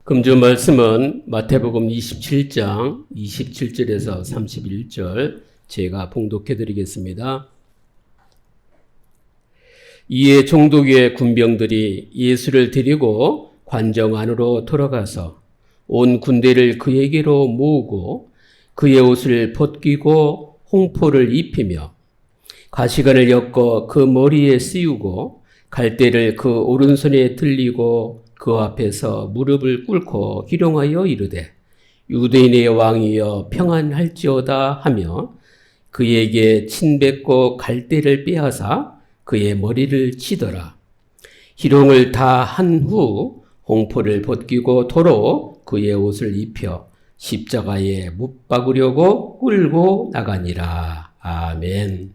금주 말씀은 마태복음 27장 27절에서 31절 제가 봉독해 드리겠습니다. 이에 총독의 군병들이 예수를 데리고 관정 안으로 들어가서 온 군대를 그에게로 모으고 그의 옷을 벗기고 홍포를 입히며 가시관을 엮어 그 머리에 씌우고 갈대를 그 오른손에 들리고 그 앞에서 무릎을 꿇고 희롱하여 이르되 유대인의 왕이여 평안할지어다 하며 그에게 침뱉고 갈대를 빼앗아 그의 머리를 치더라. 희롱을 다 한 후 홍포를 벗기고 도로 그의 옷을 입혀 십자가에 못 박으려고 끌고 나가니라. 아멘.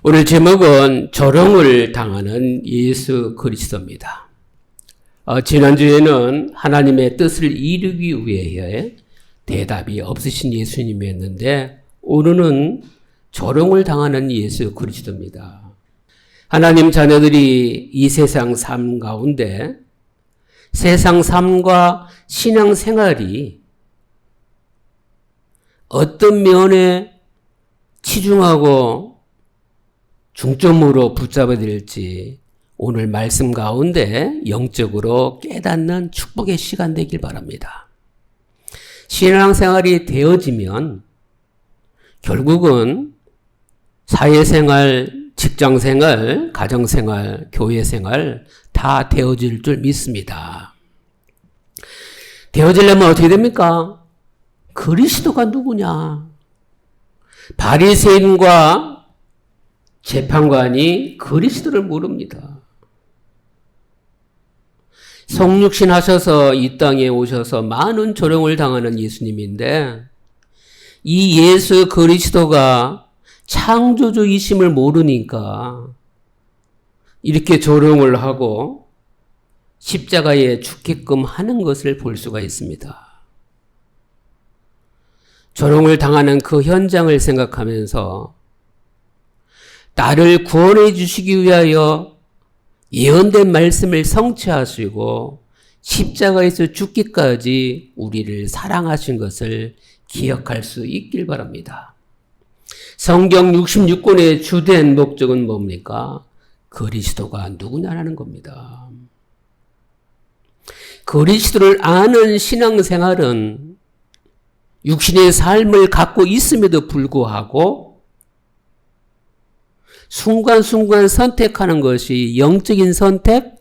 오늘 제목은 조롱을 당하는 예수 그리스도입니다. 지난주에는 하나님의 뜻을 이루기 위해 대답이 없으신 예수님이었는데 오늘은 조롱을 당하는 예수 그리스도입니다. 하나님 자녀들이 이 세상 삶 가운데 세상 삶과 신앙생활이 어떤 면에 치중하고 중점으로 붙잡아야 될지 오늘 말씀 가운데 영적으로 깨닫는 축복의 시간 되길 바랍니다. 신앙생활이 되어지면 결국은 사회생활, 직장생활, 가정생활, 교회생활 다 되어질 줄 믿습니다. 되어지려면 어떻게 됩니까? 그리스도가 누구냐? 바리새인과 재판관이 그리스도를 모릅니다. 성육신 하셔서 이 땅에 오셔서 많은 조롱을 당하는 예수님인데 이 예수 그리스도가 창조주이심을 모르니까 이렇게 조롱을 하고 십자가에 죽게끔 하는 것을 볼 수가 있습니다. 조롱을 당하는 그 현장을 생각하면서 나를 구원해 주시기 위하여 예언된 말씀을 성취하시고 십자가에서 죽기까지 우리를 사랑하신 것을 기억할 수 있길 바랍니다. 성경 66권의 주된 목적은 뭡니까? 그리스도가 누구냐라는 겁니다. 그리스도를 아는 신앙생활은 육신의 삶을 갖고 있음에도 불구하고 순간순간 선택하는 것이 영적인 선택,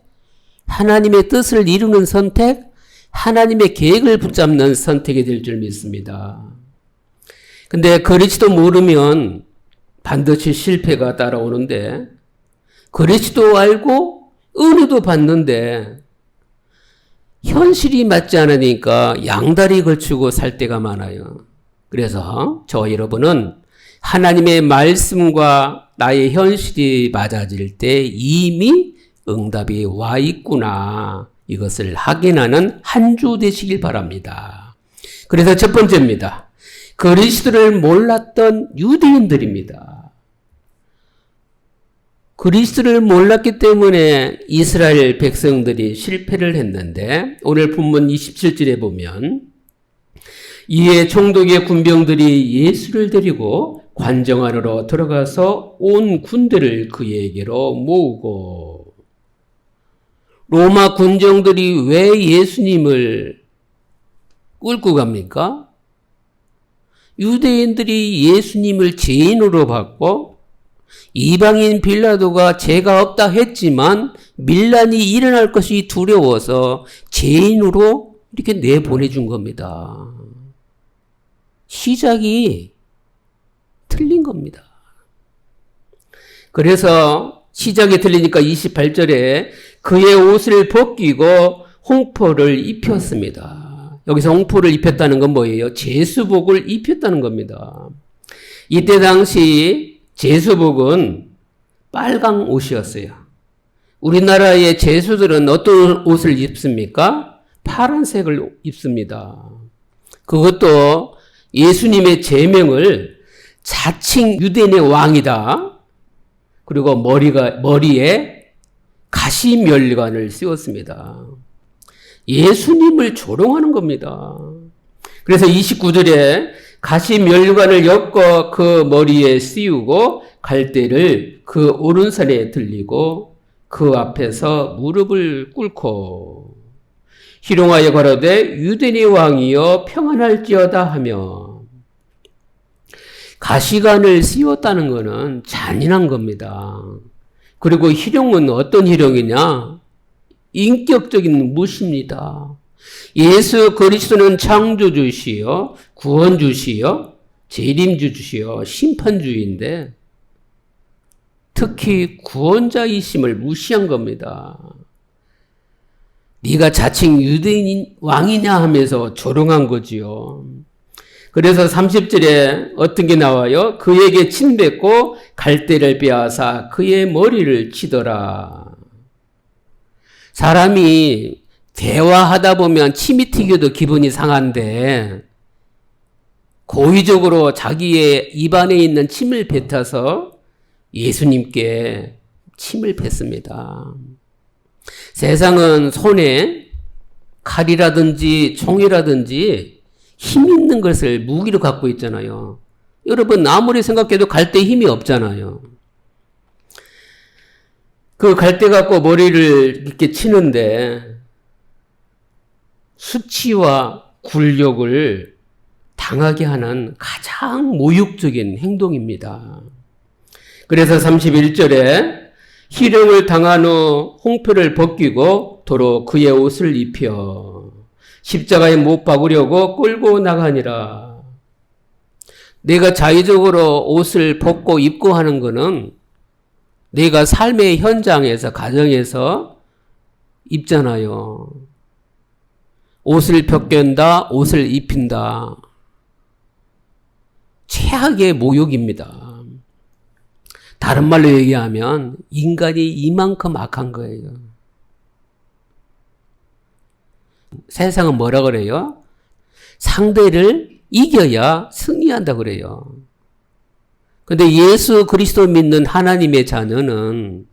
하나님의 뜻을 이루는 선택, 하나님의 계획을 붙잡는 선택이 될 줄 믿습니다. 근데 그리스도 모르면 반드시 실패가 따라오는데 그리스도 알고 은혜도 받는데 현실이 맞지 않으니까 양다리 걸치고 살 때가 많아요. 그래서 저와 여러분은 하나님의 말씀과 나의 현실이 맞아질 때 이미 응답이 와 있구나. 이것을 확인하는 한 주 되시길 바랍니다. 그래서 첫 번째입니다. 그리스도를 몰랐던 유대인들입니다. 그리스도를 몰랐기 때문에 이스라엘 백성들이 실패를 했는데 오늘 본문 27절에 보면 이에 총독의 군병들이 예수를 데리고 관정 안으로 들어가서 온 군대를 그에게로 모으고 로마 군정들이 왜 예수님을 끌고 갑니까? 유대인들이 예수님을 죄인으로 받고 이방인 빌라도가 죄가 없다 했지만 밀란이 일어날 것이 두려워서 죄인으로 이렇게 내보내준 겁니다. 시작이 틀린 겁니다. 그래서 시작이 틀리니까 28절에 그의 옷을 벗기고 홍포를 입혔습니다. 여기서 홍포를 입혔다는 건 뭐예요? 제수복을 입혔다는 겁니다. 이때 당시 제수복은 빨강 옷이었어요. 우리나라의 제수들은 어떤 옷을 입습니까? 파란색을 입습니다. 그것도 예수님의 제명을 자칭 유대인의 왕이다. 그리고 머리에 가시면류관을 씌웠습니다. 예수님을 조롱하는 겁니다. 그래서 29절에 가시 멸관을 엮어 그 머리에 씌우고 갈대를 그 오른손에 들리고 그 앞에서 무릎을 꿇고 희롱하여 가로되 유대인의 왕이여 평안할지어다 하며, 가시관을 씌웠다는 것은 잔인한 겁니다. 그리고 희롱은 어떤 희롱이냐? 인격적인 무시입니다. 예수 그리스도는 창조주시요, 구원주시요, 재림주시요, 심판주인데 특히 구원자이심을 무시한 겁니다. 네가 자칭 유대인 왕이냐 하면서 조롱한 거지요. 그래서 30절에 어떤 게 나와요? 그에게 침뱉고 갈대를 빼앗아 그의 머리를 치더라. 사람이 대화하다 보면 침이 튀겨도 기분이 상한데 고의적으로 자기의 입안에 있는 침을 뱉어서 예수님께 침을 뱉습니다. 세상은 손에 칼이라든지 총이라든지 힘 있는 것을 무기로 갖고 있잖아요. 여러분 아무리 생각해도 갈대 힘이 없잖아요. 그 갈대 갖고 머리를 이렇게 치는데 수치와 굴욕을 당하게 하는 가장 모욕적인 행동입니다. 그래서 31절에 희롱을 당한 후 홍표를 벗기고 도로 그의 옷을 입혀 십자가에 못 박으려고 끌고 나가니라. 내가 자의적으로 옷을 벗고 입고 하는 것은 내가 삶의 현장에서, 가정에서 입잖아요. 옷을 벗긴다, 옷을 입힌다. 최악의 모욕입니다. 다른 말로 얘기하면 인간이 이만큼 악한 거예요. 세상은 뭐라 그래요? 상대를 이겨야 승리한다 그래요. 근데 예수 그리스도 믿는 하나님의 자녀는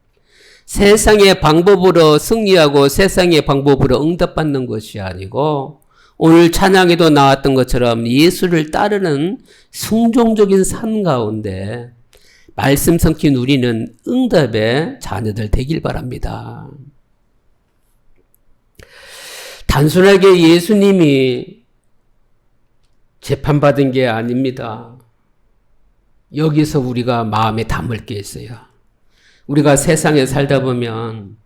세상의 방법으로 승리하고 세상의 방법으로 응답받는 것이 아니고 오늘 찬양에도 나왔던 것처럼 예수를 따르는 순종적인 삶 가운데 말씀 섞인 우리는 응답의 자녀들 되길 바랍니다. 단순하게 예수님이 재판받은 게 아닙니다. 여기서 우리가 마음에 담을 게 있어요. 우리가 세상에 살다 보면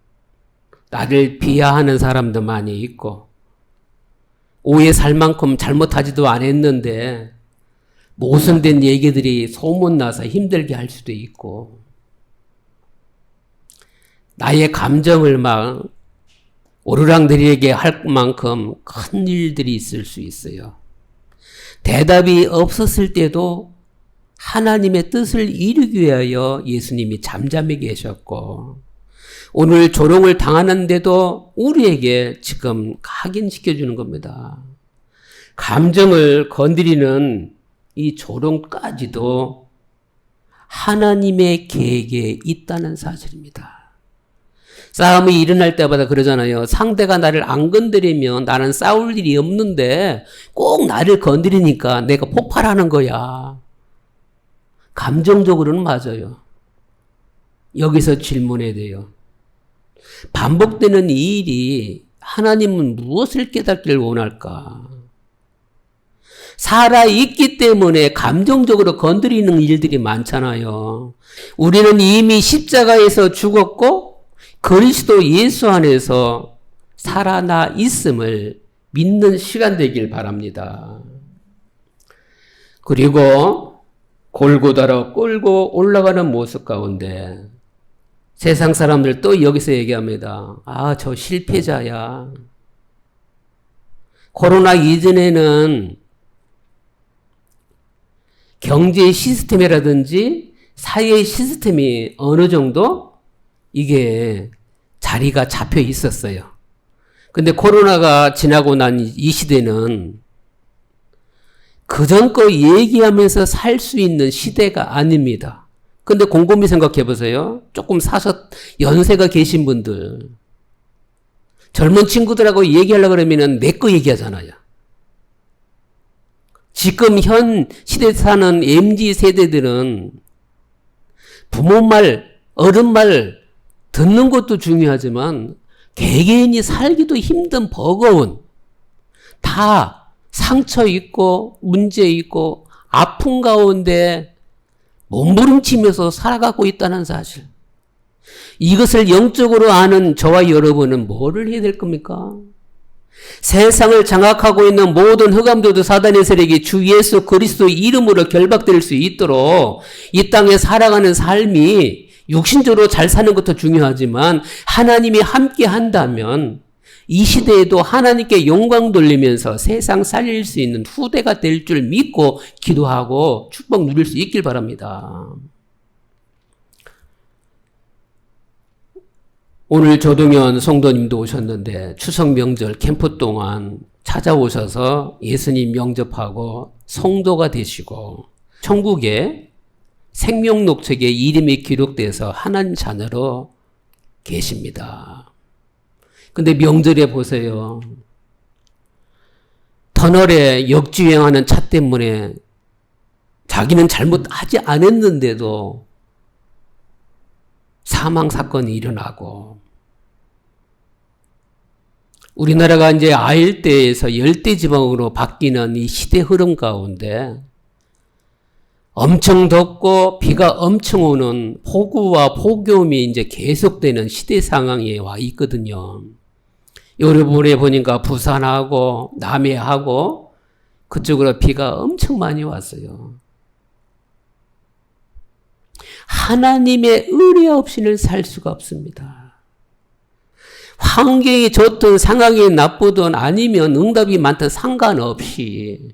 나를 비하하는 사람도 많이 있고 오해 살 만큼 잘못하지도 않았는데 모순된 얘기들이 소문나서 힘들게 할 수도 있고 나의 감정을 막 오르락내리게 할 만큼 큰 일들이 있을 수 있어요. 대답이 없었을 때도 하나님의 뜻을 이루기 위하여 예수님이 잠잠히 계셨고 오늘 조롱을 당하는데도 우리에게 지금 각인시켜주는 겁니다. 감정을 건드리는 이 조롱까지도 하나님의 계획에 있다는 사실입니다. 싸움이 일어날 때마다 그러잖아요. 상대가 나를 안 건드리면 나는 싸울 일이 없는데 꼭 나를 건드리니까 내가 폭발하는 거야. 감정적으로는 맞아요. 여기서 질문해야 돼요. 반복되는 이 일이 하나님은 무엇을 깨닫기를 원할까? 살아있기 때문에 감정적으로 건드리는 일들이 많잖아요. 우리는 이미 십자가에서 죽었고 그리스도 예수 안에서 살아나 있음을 믿는 시간 되길 바랍니다. 그리고 골고다로 끌고 올라가는 모습 가운데 세상 사람들 또 여기서 얘기합니다. 아, 저 실패자야. 코로나 이전에는 경제 시스템이라든지 사회 시스템이 어느 정도 이게 자리가 잡혀 있었어요. 근데 코로나가 지나고 난 이 시대는 그전 거 얘기하면서 살 수 있는 시대가 아닙니다. 근데 곰곰이 생각해 보세요. 조금 연세가 계신 분들. 젊은 친구들하고 얘기하려고 그러면은 내 거 얘기하잖아요. 지금 현 시대에 사는 MZ 세대들은 부모 말, 어른 말 듣는 것도 중요하지만 개개인이 살기도 힘든 버거운, 다 상처 있고 문제 있고 아픈 가운데 몸부림치면서 살아가고 있다는 사실. 이것을 영적으로 아는 저와 여러분은 뭐를 해야 될 겁니까? 세상을 장악하고 있는 모든 흑암도도 사단의 세력이 주 예수 그리스도 이름으로 결박될 수 있도록 이 땅에 살아가는 삶이 육신적으로 잘 사는 것도 중요하지만 하나님이 함께 한다면 이 시대에도 하나님께 영광 돌리면서 세상 살릴 수 있는 후대가 될 줄 믿고 기도하고 축복 누릴 수 있길 바랍니다. 오늘 조동현 성도님도 오셨는데 추석 명절 캠프 동안 찾아오셔서 예수님 영접하고 성도가 되시고 천국에 생명록책에 이름이 기록돼서 하나님 자녀로 계십니다. 근데 명절에 보세요. 터널에 역주행하는 차 때문에 자기는 잘못하지 않았는데도 사망 사건이 일어나고 우리나라가 이제 아열대에서 열대지방으로 바뀌는 이 시대 흐름 가운데 엄청 덥고 비가 엄청 오는 폭우와 폭염이 이제 계속되는 시대 상황에 와 있거든요. 여러분에 보니까 부산하고 남해하고 그쪽으로 비가 엄청 많이 왔어요. 하나님의 은혜 없이는 살 수가 없습니다. 환경이 좋든 상황이 나쁘든 아니면 응답이 많든 상관없이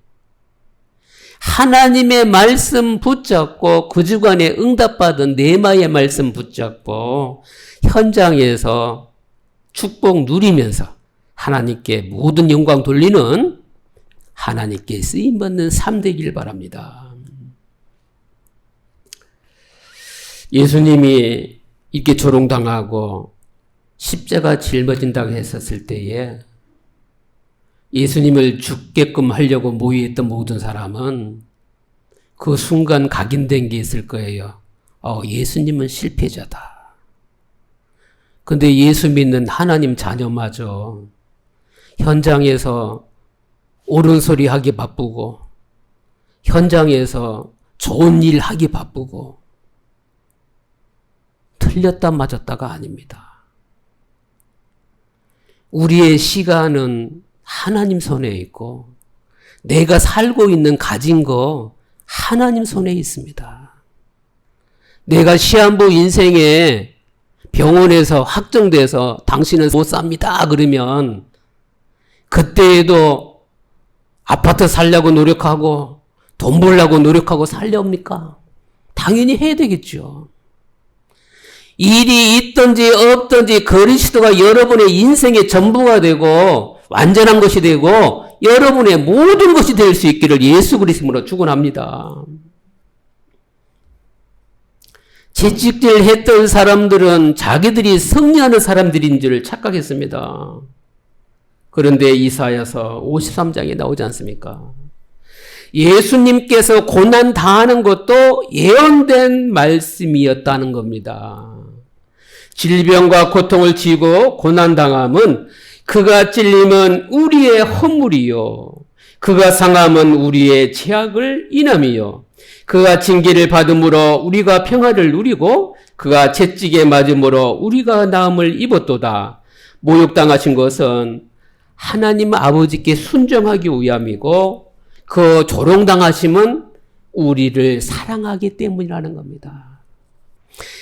하나님의 말씀 붙잡고 그 주간에 응답받은 네마의 말씀 붙잡고 현장에서 축복 누리면서 하나님께 모든 영광 돌리는 하나님께 쓰임받는 삶 되길 바랍니다. 예수님이 이렇게 조롱당하고 십자가 짊어진다고 했었을 때에 예수님을 죽게끔 하려고 모의했던 모든 사람은 그 순간 각인된 게 있을 거예요. 예수님은 실패자다. 근데 예수 믿는 하나님 자녀마저 현장에서 옳은 소리 하기 바쁘고 현장에서 좋은 일 하기 바쁘고 틀렸다 맞았다가 아닙니다. 우리의 시간은 하나님 손에 있고 내가 살고 있는 가진 거 하나님 손에 있습니다. 내가 시한부 인생에 병원에서 확정돼서 당신은 못 삽니다 그러면 그때에도 아파트 살려고 노력하고 돈 벌려고 노력하고 살렵니까? 당연히 해야 되겠죠. 일이 있든지 없든지 그리스도가 여러분의 인생의 전부가 되고 완전한 것이 되고 여러분의 모든 것이 될 수 있기를 예수 그리스도로 축원합니다. 채찍질 했던 사람들은 자기들이 승리하는 사람들인 줄 착각했습니다. 그런데 이사야서 53장에 나오지 않습니까? 예수님께서 고난 당하는 것도 예언된 말씀이었다는 겁니다. 질병과 고통을 지고 고난 당함은 그가 찔림은 우리의 허물이요 그가 상함은 우리의 죄악을 인함이요 그가 징계를 받음으로 우리가 평화를 누리고 그가 채찍에 맞음으로 우리가 나음을 입었도다. 모욕당하신 것은 하나님 아버지께 순종하기 위함이고 그 조롱당하심은 우리를 사랑하기 때문이라는 겁니다.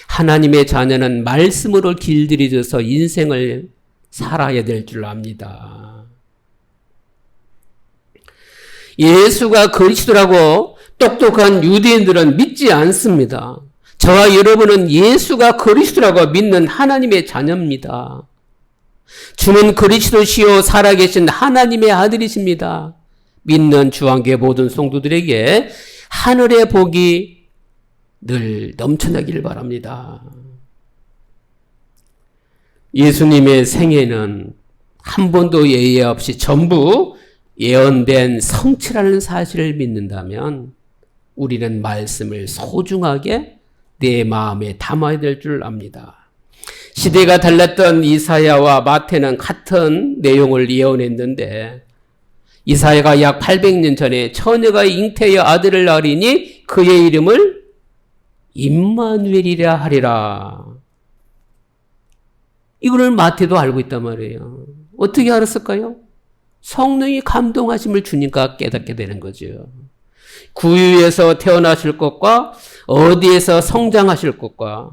하나님의 자녀는 말씀으로 길들여져서 인생을 살아야 될 줄 압니다. 예수가 그리스도라고 똑똑한 유대인들은 믿지 않습니다. 저와 여러분은 예수가 그리스도라고 믿는 하나님의 자녀입니다. 주는 그리스도시요 살아계신 하나님의 아들이십니다. 믿는 주한교회 모든 성도들에게 하늘의 복이 늘 넘쳐나기를 바랍니다. 예수님의 생애는 한 번도 예외 없이 전부 예언된 성취라는 사실을 믿는다면 우리는 말씀을 소중하게 내 마음에 담아야 될 줄 압니다. 시대가 달랐던 이사야와 마태는 같은 내용을 예언했는데 이사야가 약 800년 전에 처녀가 잉태하여 아들을 낳으리니 그의 이름을 임마누엘이라 하리라. 이거를 마태도 알고 있단 말이에요. 어떻게 알았을까요? 성령이 감동하심을 주니까 깨닫게 되는 거죠. 구유에서 태어나실 것과 어디에서 성장하실 것과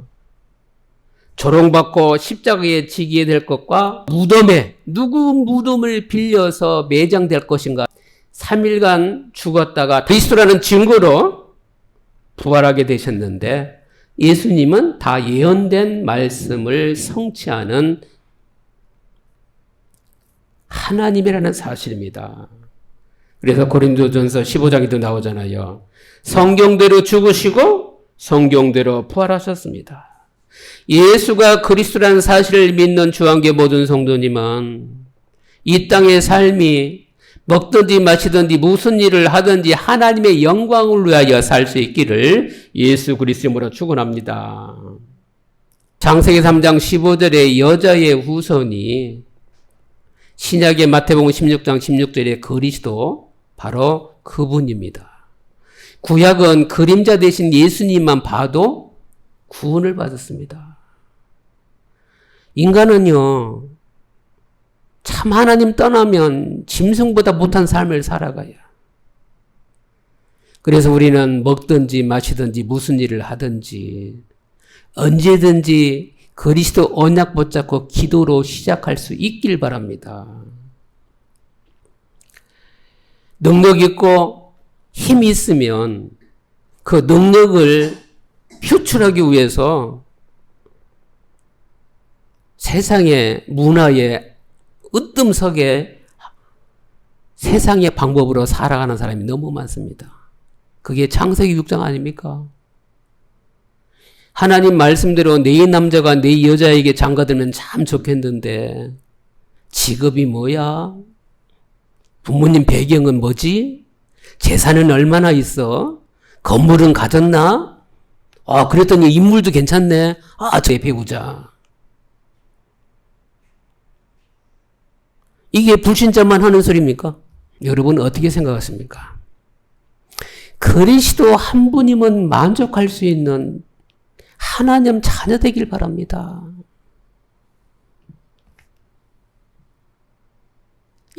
조롱받고 십자가에 지게 될 것과 무덤에 누구 무덤을 빌려서 매장될 것인가 3일간 죽었다가 그리스도라는 증거로 부활하게 되셨는데 예수님은 다 예언된 말씀을 성취하는 하나님이라는 사실입니다. 그래서 고린도전서 15장에도 나오잖아요. 성경대로 죽으시고 성경대로 부활하셨습니다. 예수가 그리스도라는 사실을 믿는 주한계 모든 성도님은 이 땅의 삶이 먹든지 마시든지 무슨 일을 하든지 하나님의 영광을 위하여 살 수 있기를 예수 그리스도로 축원합니다. 창세기 3장 15절에 여자의 후손이 신약의 마태복음 16장 16절에 그리스도 바로 그분입니다. 구약은 그림자 대신 예수님만 봐도 구원을 받았습니다. 인간은요, 참 하나님 떠나면 짐승보다 못한 삶을 살아가요. 그래서 우리는 먹든지 마시든지 무슨 일을 하든지 언제든지 그리스도 언약 붙잡고 기도로 시작할 수 있길 바랍니다. 능력 있고 힘이 있으면 그 능력을 표출하기 위해서 세상의 문화에 으뜸석에 세상의 방법으로 살아가는 사람이 너무 많습니다. 그게 창세기 6장 아닙니까? 하나님 말씀대로 내 남자가 내 여자에게 장가들면 참 좋겠는데 직업이 뭐야? 부모님 배경은 뭐지? 재산은 얼마나 있어? 건물은 가졌나? 그랬더니 인물도 괜찮네. 제 배우자. 이게 불신자만 하는 소리입니까? 여러분 어떻게 생각하십니까? 그리스도 한 분이면 만족할 수 있는 하나님 자녀 되길 바랍니다.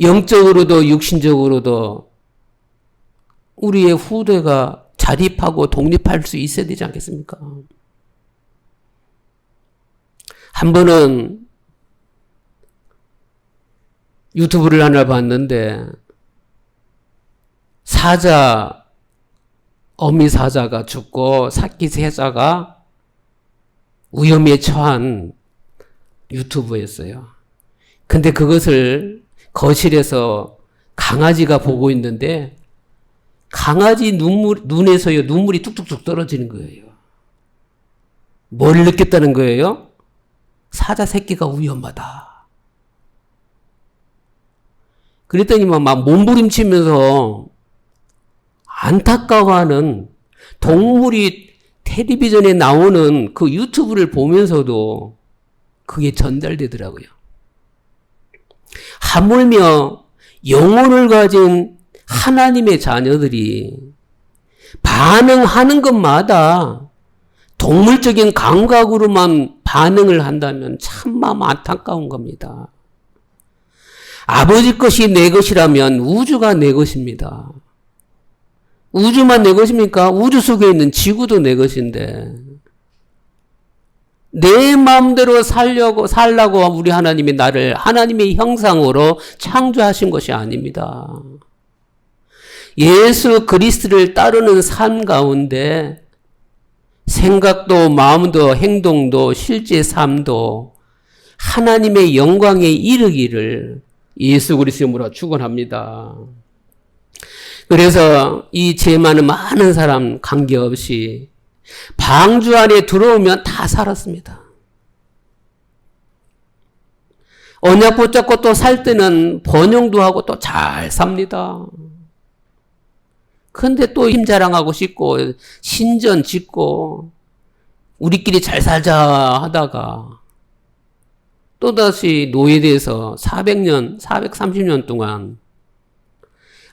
영적으로도 육신적으로도 우리의 후대가 자립하고 독립할 수 있어야 되지 않겠습니까? 한 번은 유튜브를 하나 봤는데 어미 사자가 죽고 새끼 세자가 위험에 처한 유튜브였어요. 근데 그것을 거실에서 강아지가 보고 있는데 강아지 눈에서요 눈물이 뚝뚝뚝 떨어지는 거예요. 뭘 느꼈다는 거예요? 사자 새끼가 위험하다. 그랬더니 막 몸부림치면서 안타까워하는 동물이 텔레비전에 나오는 그 유튜브를 보면서도 그게 전달되더라고요. 하물며 영혼을 가진 하나님의 자녀들이 반응하는 것마다 동물적인 감각으로만 반응을 한다면 참마음 안타까운 겁니다. 아버지 것이 내 것이라면 우주가 내 것입니다. 우주만 내 것입니까? 우주 속에 있는 지구도 내 것인데 내 마음대로 살라고 우리 하나님이 나를 하나님의 형상으로 창조하신 것이 아닙니다. 예수 그리스도를 따르는 삶 가운데 생각도 마음도 행동도 실제 삶도 하나님의 영광에 이르기를 예수 그리스도로 축원합니다. 그래서 이 죄 많은 사람 관계없이 방주 안에 들어오면 다 살았습니다. 언약 붙잡고 또 살 때는 번영도 하고 또 잘 삽니다. 근데 또 힘 자랑하고 싶고 신전 짓고 우리끼리 잘 살자 하다가 또다시 노예돼서 400년, 430년 동안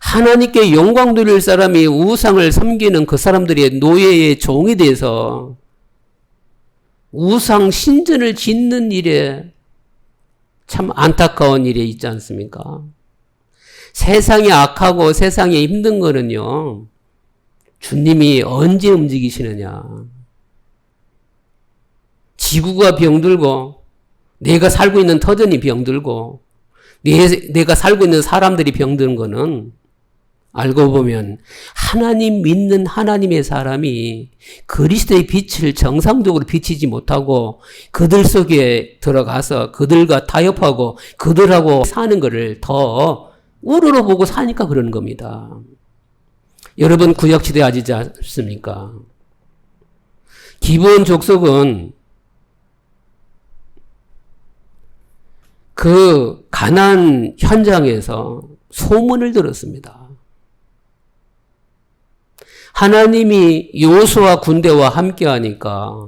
하나님께 영광 돌릴 사람이 우상을 섬기는 그 사람들의 노예의 종이 돼서 우상 신전을 짓는 일에 참 안타까운 일이 있지 않습니까? 세상이 악하고 세상이 힘든 거는요, 주님이 언제 움직이시느냐. 지구가 병들고, 내가 살고 있는 터전이 병들고, 내가 살고 있는 사람들이 병드는 거는 알고 보면 하나님 믿는 하나님의 사람이 그리스도의 빛을 정상적으로 비치지 못하고 그들 속에 들어가서 그들과 타협하고 그들하고 사는 것을 더 우러러 보고 사니까 그러는 겁니다. 여러분 구약시대 아시지 않습니까? 기브온 족속은 그 가나안 현장에서 소문을 들었습니다. 하나님이 여호수아 군대와 함께하니까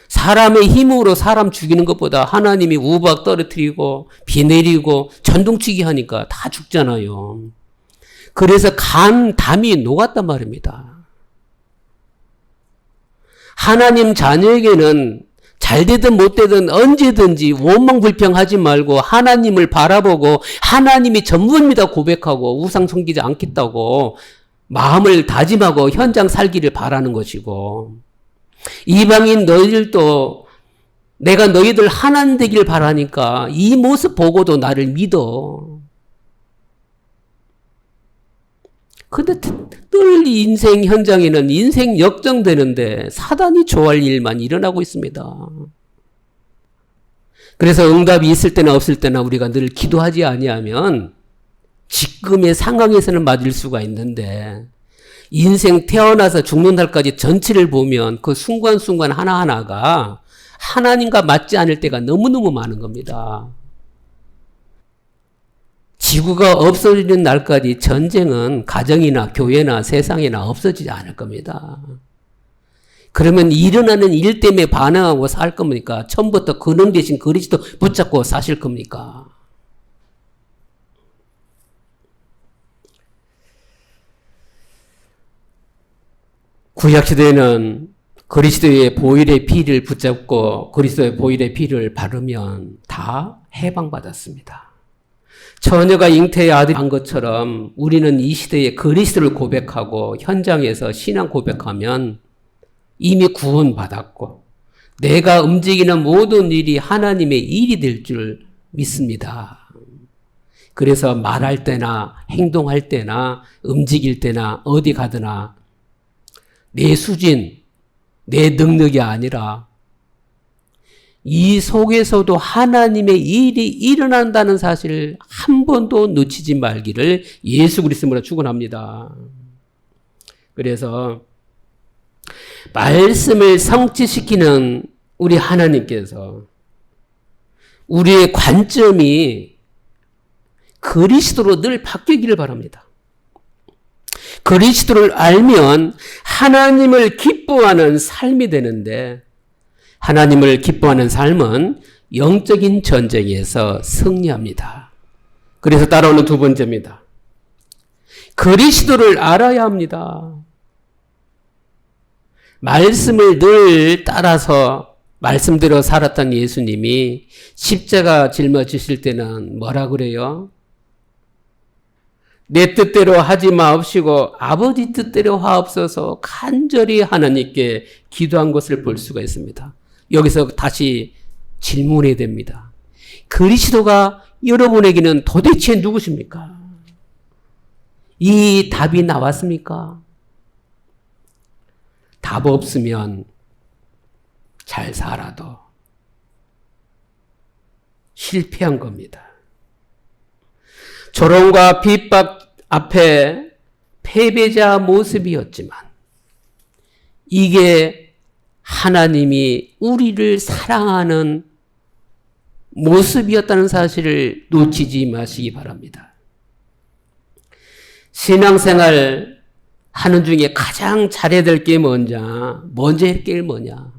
사람의 힘으로 사람 죽이는 것보다 하나님이 우박 떨어뜨리고 비 내리고 전동치기 하니까 다 죽잖아요. 그래서 담이 녹았단 말입니다. 하나님 자녀에게는 잘 되든 못 되든 언제든지 원망불평하지 말고 하나님을 바라보고 하나님이 전부입니다 고백하고 우상 섬기지 않겠다고 마음을 다짐하고 현장 살기를 바라는 것이고, 이방인 너희들도 내가 너희들 하나님 되길 바라니까 이 모습 보고도 나를 믿어. 근데 늘 인생 현장에는 인생 역정되는데 사단이 좋아할 일만 일어나고 있습니다. 그래서 응답이 있을 때나 없을 때나 우리가 늘 기도하지 아니하면 지금의 상황에서는 맞을 수가 있는데 인생 태어나서 죽는 날까지 전체를 보면 그 순간순간 하나하나가 하나님과 맞지 않을 때가 너무너무 많은 겁니다. 지구가 없어지는 날까지 전쟁은 가정이나 교회나 세상이나 없어지지 않을 겁니다. 그러면 일어나는 일 때문에 반응하고 살 겁니까? 처음부터 근원 대신 그리스도 붙잡고 사실 겁니까? 구약시대에는 그리스도의 보혈의 피를 붙잡고 그리스도의 보혈의 피를 바르면 다 해방받았습니다. 처녀가 잉태의 아들이 한 것처럼 우리는 이 시대에 그리스도를 고백하고 현장에서 신앙 고백하면 이미 구원받았고 내가 움직이는 모든 일이 하나님의 일이 될 줄 믿습니다. 그래서 말할 때나 행동할 때나 움직일 때나 어디 가거나 내 수진, 내 능력이 아니라 이 속에서도 하나님의 일이 일어난다는 사실을 한 번도 놓치지 말기를 예수 그리스도로 축원합니다. 그래서 말씀을 성취시키는 우리 하나님께서 우리의 관점이 그리스도로 늘 바뀌기를 바랍니다. 그리스도를 알면 하나님을 기뻐하는 삶이 되는데 하나님을 기뻐하는 삶은 영적인 전쟁에서 승리합니다. 그래서 따라오는 두 번째입니다. 그리스도를 알아야 합니다. 말씀을 늘 따라서 말씀대로 살았던 예수님이 십자가 짊어지실 때는 뭐라 그래요? 내 뜻대로 하지 마옵시고 아버지 뜻대로 하옵소서 간절히 하나님께 기도한 것을 볼 수가 있습니다. 여기서 다시 질문해야 됩니다. 그리스도가 여러분에게는 도대체 누구십니까? 이 답이 나왔습니까? 답 없으면 잘 살아도 실패한 겁니다. 조롱과 핍박 앞에 패배자 모습이었지만 이게 하나님이 우리를 사랑하는 모습이었다는 사실을 놓치지 마시기 바랍니다. 신앙생활 하는 중에 가장 잘해야 될 게 먼저 할 게 뭐냐?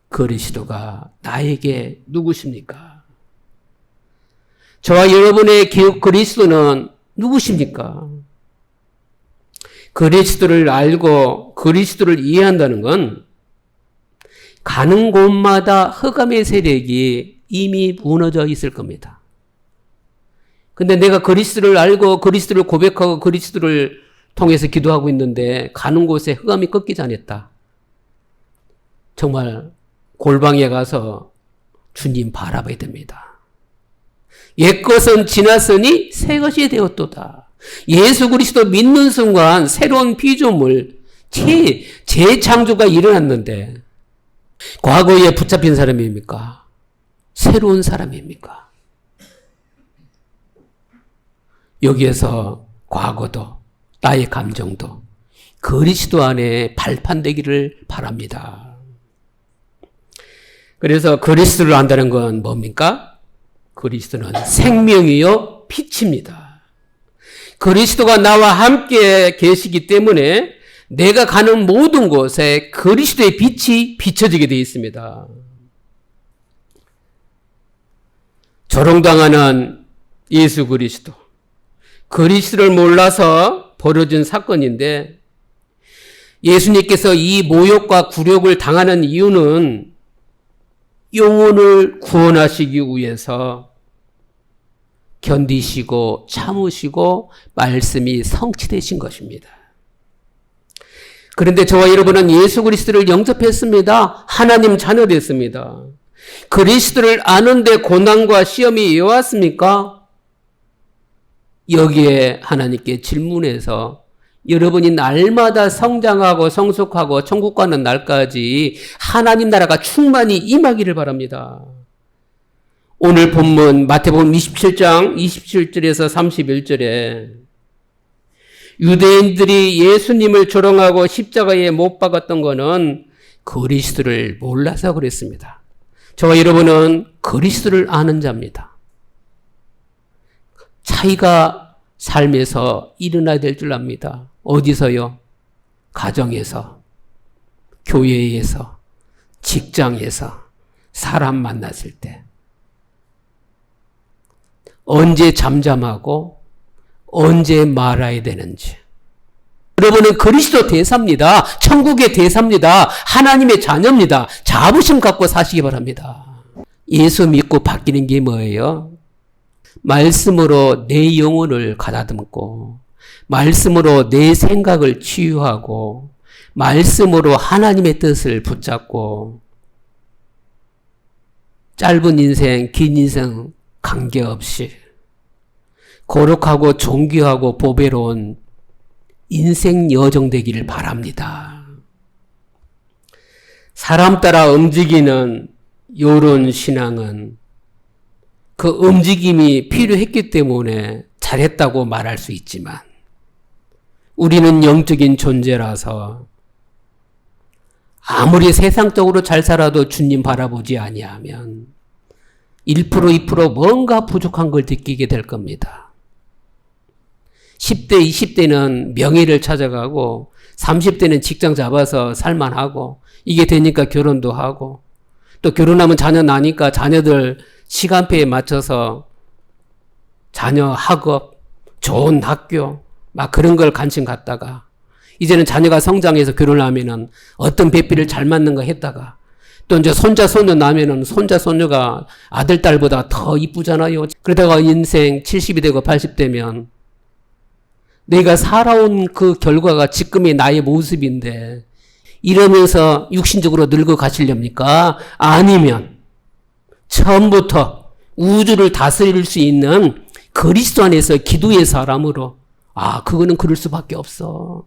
그리스도가 나에게 누구십니까? 저와 여러분의 그리스도는 누구십니까? 그리스도를 알고 그리스도를 이해한다는 건 가는 곳마다 흑암의 세력이 이미 무너져 있을 겁니다. 근데 내가 그리스도를 알고 그리스도를 고백하고 그리스도를 통해서 기도하고 있는데 가는 곳에 흑암이 꺾이지 않았다. 정말 골방에 가서 주님 바라봐야 됩니다. 옛것은 지났으니 새 것이 되었도다. 예수 그리스도 믿는 순간 새로운 피조물, 재창조가 일어났는데 과거에 붙잡힌 사람입니까? 새로운 사람입니까? 여기에서 과거도 나의 감정도 그리스도 안에 발판되기를 바랍니다. 그래서 그리스도를 안다는 건 뭡니까? 그리스도는 생명이요 빛입니다. 그리스도가 나와 함께 계시기 때문에 내가 가는 모든 곳에 그리스도의 빛이 비춰지게 되어 있습니다. 조롱당하는 예수 그리스도. 그리스도를 몰라서 벌어진 사건인데 예수님께서 이 모욕과 굴욕을 당하는 이유는 영혼을 구원하시기 위해서 견디시고 참으시고 말씀이 성취되신 것입니다. 그런데 저와 여러분은 예수 그리스도를 영접했습니다. 하나님 자녀 됐습니다. 그리스도를 아는데 고난과 시험이 왔습니까? 여기에 하나님께 질문해서 여러분이 날마다 성장하고 성숙하고 천국 가는 날까지 하나님 나라가 충만히 임하기를 바랍니다. 오늘 본문 마태복음 27장 27절에서 31절에 유대인들이 예수님을 조롱하고 십자가에 못 박았던 것은 그리스도를 몰라서 그랬습니다. 저와 여러분은 그리스도를 아는 자입니다. 차이가 삶에서 일어나야 될 줄 압니다. 어디서요? 가정에서, 교회에서, 직장에서, 사람 만났을 때. 언제 잠잠하고 언제 말아야 되는지. 여러분은 그리스도 대사입니다. 천국의 대사입니다. 하나님의 자녀입니다. 자부심 갖고 사시기 바랍니다. 예수 믿고 바뀌는 게 뭐예요? 말씀으로 내 영혼을 가다듬고 말씀으로 내 생각을 치유하고 말씀으로 하나님의 뜻을 붙잡고 짧은 인생, 긴 인생 관계없이 거룩하고 존귀하고 보배로운 인생 여정 되기를 바랍니다. 사람 따라 움직이는 요런 신앙은 그 움직임이 필요했기 때문에 잘했다고 말할 수 있지만 우리는 영적인 존재라서 아무리 세상적으로 잘 살아도 주님 바라보지 아니하면 1%, 2% 뭔가 부족한 걸 느끼게 될 겁니다. 10대, 20대는 명예를 찾아가고 30대는 직장 잡아서 살만하고 이게 되니까 결혼도 하고 또 결혼하면 자녀 나니까 자녀들 시간표에 맞춰서 자녀 학업, 좋은 학교 막 그런 걸 관심 갖다가 이제는 자녀가 성장해서 결혼하면은 어떤 배필을 잘 맞는가 했다가 또 이제 손자, 손녀 나면은 손자, 손녀가 아들, 딸보다 더 이쁘잖아요. 그러다가 인생 70이 되고 80되면 내가 살아온 그 결과가 지금의 나의 모습인데 이러면서 육신적으로 늙어 가시렵니까? 아니면 처음부터 우주를 다스릴 수 있는 그리스도 안에서 기도의 사람으로 그거는 그럴 수밖에 없어.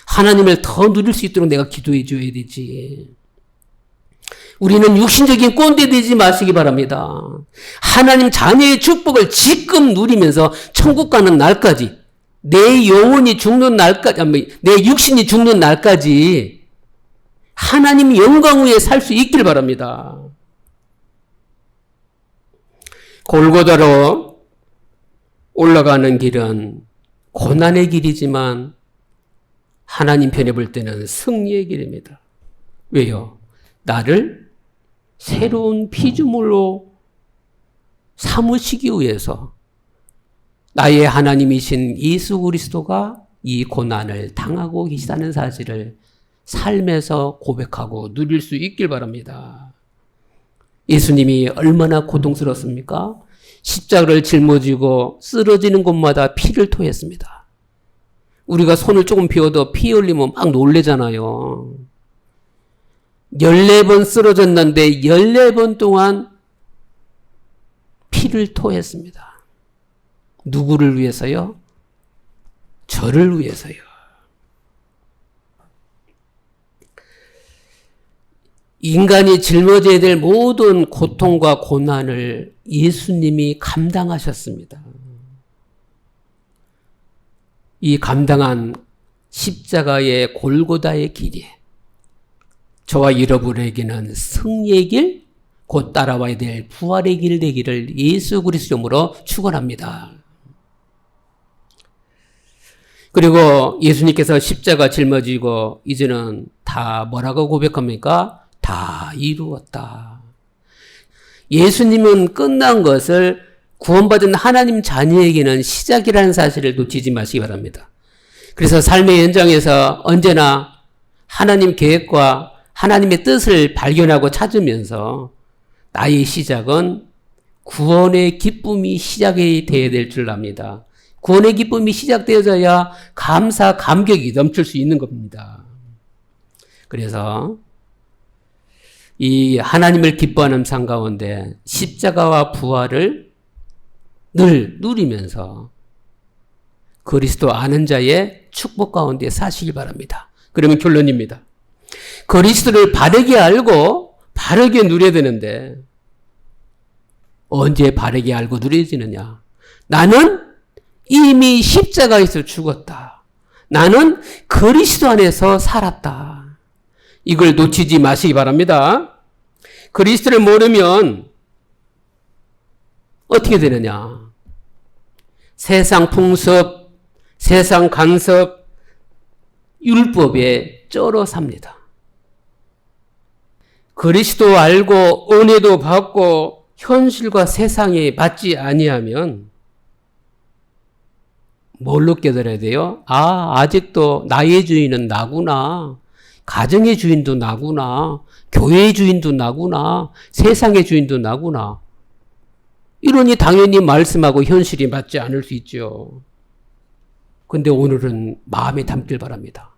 하나님을 더 누릴 수 있도록 내가 기도해 줘야 되지. 우리는 육신적인 꼰대 되지 마시기 바랍니다. 하나님 자녀의 축복을 지금 누리면서 천국 가는 날까지 내 영혼이 죽는 날까지 내 육신이 죽는 날까지 하나님 영광 위에 살 수 있길 바랍니다. 골고다로 올라가는 길은 고난의 길이지만 하나님 편에 볼 때는 승리의 길입니다. 왜요? 나를 새로운 피조물로 삼으시기 위해서 나의 하나님이신 예수 그리스도가 이 고난을 당하고 계시다는 사실을 삶에서 고백하고 누릴 수 있길 바랍니다. 예수님이 얼마나 고통스럽습니까? 십자가를 짊어지고 쓰러지는 곳마다 피를 토했습니다. 우리가 손을 조금 비워도 피 흘리면 막 놀래잖아요. 14번 쓰러졌는데 14번 동안 피를 토했습니다. 누구를 위해서요? 저를 위해서요. 인간이 짊어져야 될 모든 고통과 고난을 예수님이 감당하셨습니다. 이 감당한 십자가의 골고다의 길이 저와 여러분에게는 승리의 길, 곧 따라와야 될 부활의 길 되기를 예수 그리스도로 축원합니다. 그리고 예수님께서 십자가 짊어지고 이제는 다 뭐라고 고백합니까? 다 이루었다. 예수님은 끝난 것을 구원받은 하나님 자녀에게는 시작이라는 사실을 놓치지 마시기 바랍니다. 그래서 삶의 현장에서 언제나 하나님 계획과 하나님의 뜻을 발견하고 찾으면서 나의 시작은 구원의 기쁨이 시작이 되어야 될 줄 압니다. 구원의 기쁨이 시작되어져야 감사, 감격이 넘칠 수 있는 겁니다. 그래서 이 하나님을 기뻐하는 삶 가운데 십자가와 부활을 늘 누리면서 그리스도 아는 자의 축복 가운데 사시길 바랍니다. 그러면 결론입니다. 그리스도를 바르게 알고 바르게 누려야 되는데 언제 바르게 알고 누려지느냐? 나는 이미 십자가에서 죽었다. 나는 그리스도 안에서 살았다. 이걸 놓치지 마시기 바랍니다. 그리스도를 모르면 어떻게 되느냐? 세상 풍습, 세상 간섭, 율법에 쩔어 삽니다. 그리스도 알고 은혜도 받고 현실과 세상에 맞지 아니하면 뭘로 깨달아야 돼요? 아직도 나의 주인은 나구나. 가정의 주인도 나구나. 교회의 주인도 나구나. 세상의 주인도 나구나. 이러니 당연히 말씀하고 현실이 맞지 않을 수 있죠. 근데 오늘은 마음에 담길 바랍니다.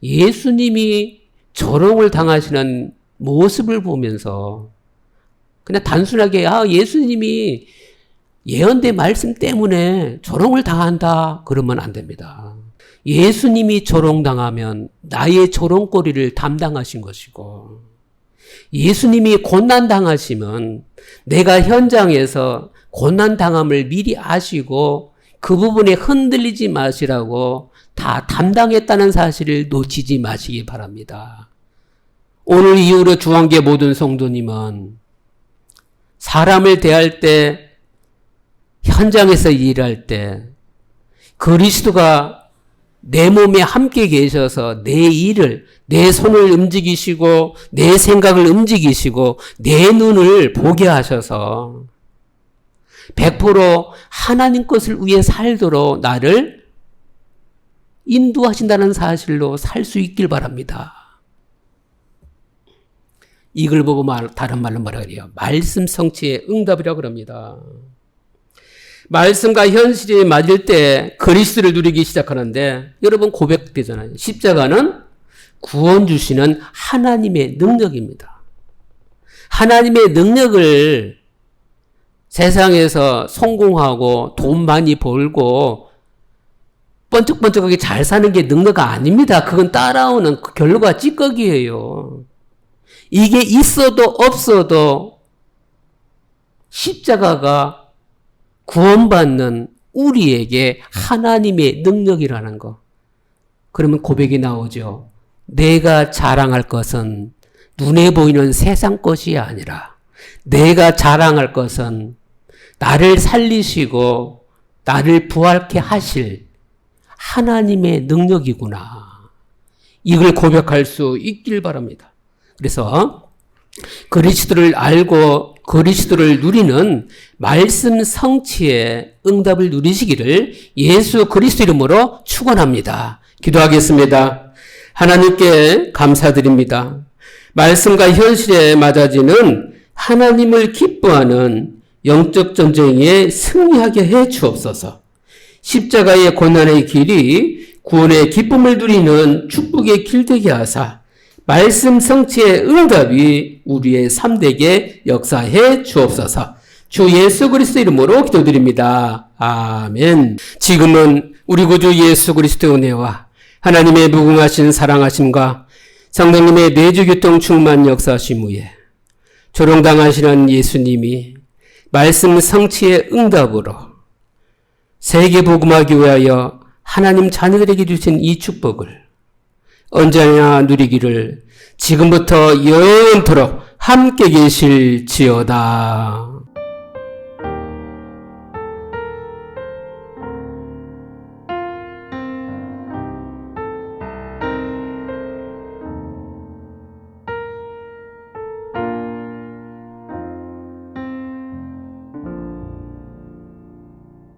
예수님이 조롱을 당하시는 모습을 보면서 그냥 단순하게 예수님이 예언된 말씀 때문에 조롱을 당한다 그러면 안 됩니다. 예수님이 조롱당하면 나의 조롱거리를 담당하신 것이고 예수님이 고난당하시면 내가 현장에서 고난당함을 미리 아시고 그 부분에 흔들리지 마시라고 다 담당했다는 사실을 놓치지 마시기 바랍니다. 오늘 이후로 주한계 모든 성도님은 사람을 대할 때 현장에서 일할 때 그리스도가 내 몸에 함께 계셔서 내 일을, 내 손을 움직이시고 내 생각을 움직이시고 내 눈을 보게 하셔서 100% 하나님 것을 위해 살도록 나를 인도하신다는 사실로 살 수 있길 바랍니다. 이걸 보고 다른 말로 뭐라 그래요? 말씀 성취의 응답이라고 합니다. 말씀과 현실이 맞을 때 그리스도를 누리기 시작하는데 여러분 고백되잖아요. 십자가는 구원 주시는 하나님의 능력입니다. 하나님의 능력을 세상에서 성공하고 돈 많이 벌고 번쩍번쩍하게 잘 사는 게 능력 아닙니다. 그건 따라오는 그 결과 찌꺼기예요. 이게 있어도 없어도 십자가가 구원받는 우리에게 하나님의 능력이라는 거. 그러면 고백이 나오죠. 내가 자랑할 것은 눈에 보이는 세상 것이 아니라 내가 자랑할 것은 나를 살리시고 나를 부활케 하실 하나님의 능력이구나. 이걸 고백할 수 있길 바랍니다. 그래서 그리스도를 알고 그리스도를 누리는 말씀 성취의 응답을 누리시기를 예수 그리스도 이름으로 축원합니다. 기도하겠습니다. 하나님께 감사드립니다. 말씀과 현실에 맞아지는 하나님을 기뻐하는 영적 전쟁에 승리하게 해 주옵소서. 십자가의 고난의 길이 구원의 기쁨을 누리는 축복의 길 되게 하사 말씀 성취의 응답이 우리의 삶 되게 역사해 주옵소서. 주 예수 그리스도 이름으로 기도드립니다. 아멘. 지금은 우리 구주 예수 그리스도의 은혜와 하나님의 무궁하신 사랑하심과 성령님의 내주교통 충만 역사하심 후에 조롱당하시는 예수님이 말씀 성취의 응답으로 세계 복음하기 위하여 하나님 자녀들에게 주신 이 축복을 언제나 누리기를 지금부터 영원토록 함께 계실지어다.